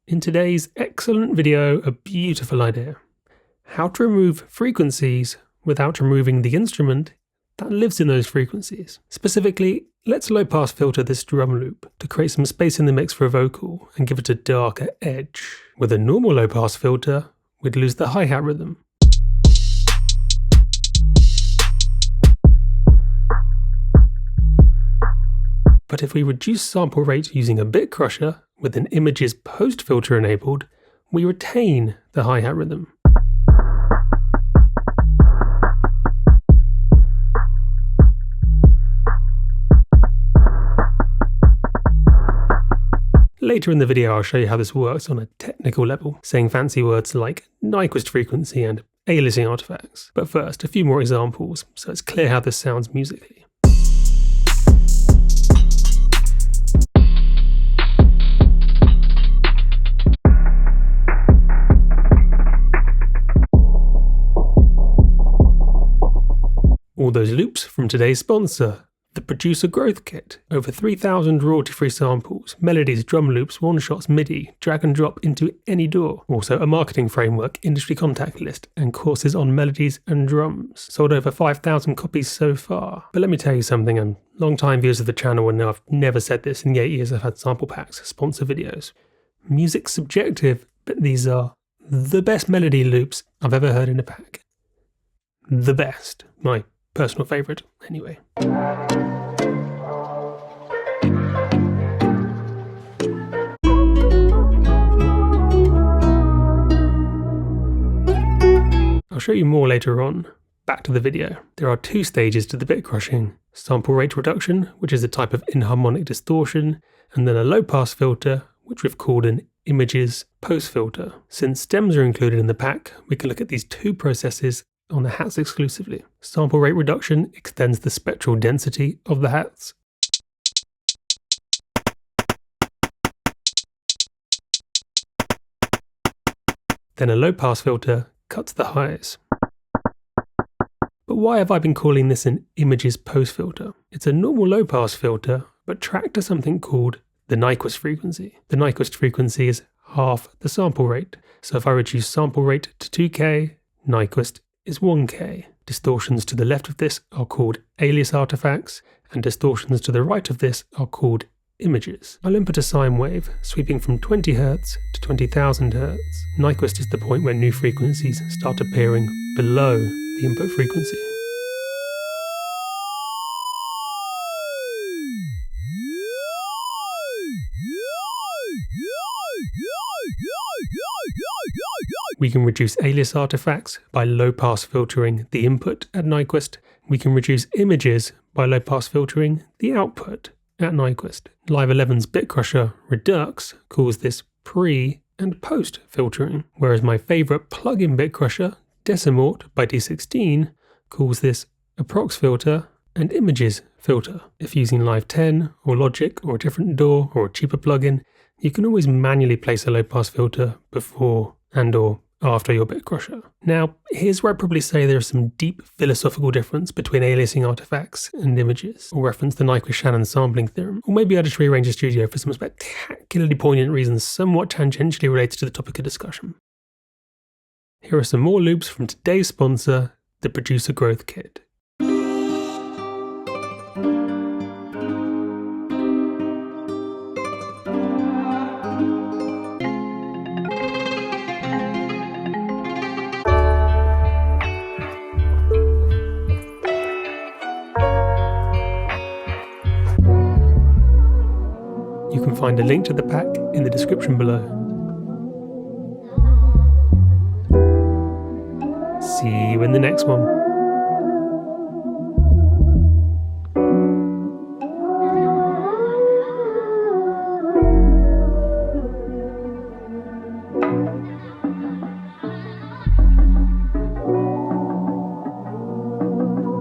In today's excellent video, a beautiful idea. How to remove frequencies without removing the instrument that lives in those frequencies. Specifically, let's low pass filter this drum loop to create some space in the mix for a vocal and give it a darker edge. With a normal low pass filter, we'd lose the hi-hat rhythm. But if we reduce sample rate using a bit crusher with an images post filter enabled, we retain the hi-hat rhythm. Later in the video I'll show you how this works on a technical level, saying fancy words like Nyquist frequency and aliasing artifacts. But first, a few more examples so it's clear how this sounds musically. All those loops from today's sponsor, the Producer Growth Kit. Over 3,000 royalty-free samples, melodies, drum loops, one-shots, MIDI, drag and drop into any DAW. Also a marketing framework, industry contact list, and courses on melodies and drums. Sold over 5,000 copies so far. But let me tell you something, and long-time viewers of the channel will know I've never said this in the 8 years I've had sample packs, sponsor videos. Music's subjective, but these are the best melody loops I've ever heard in a pack. The best. My personal favourite, anyway. I'll show you more later on. Back to the video. There are two stages to the bit crushing. Sample rate reduction, which is a type of inharmonic distortion, and then a low pass filter, which we've called an images post filter. Since stems are included in the pack, we can look at these two processes on the hats exclusively. Sample rate reduction extends the spectral density of the hats. Then a low pass filter cuts the highs. But why have I been calling this an images post filter? It's a normal low pass filter, but tracked to something called the Nyquist frequency. The Nyquist frequency is half the sample rate. So if I reduce sample rate to 2K, Nyquist is 1K. Distortions to the left of this are called alias artifacts, and distortions to the right of this are called images. I'll input a sine wave sweeping from 20 Hz to 20,000 Hz. Nyquist is the point where new frequencies start appearing below the input frequency. We can reduce alias artifacts by low-pass filtering the input at Nyquist. We can reduce images by low-pass filtering the output at Nyquist. Live 11's bit crusher Redux calls this pre- and post-filtering, whereas my favourite plug-in bit crusher, Decimort by D16, calls this a prox filter and images filter. If using Live 10 or Logic or a different DAW or a cheaper plugin, you can always manually place a low-pass filter before and or after your bit crusher. Now, here's where I'd probably say there's some deep philosophical difference between aliasing artifacts and images, or reference the Nyquist-Shannon sampling theorem, or maybe I just rearrange the studio for some spectacularly poignant reasons somewhat tangentially related to the topic of discussion. Here are some more loops from today's sponsor, the Producer Growth Kit. You can find a link to the pack in the description below. See you in the next one.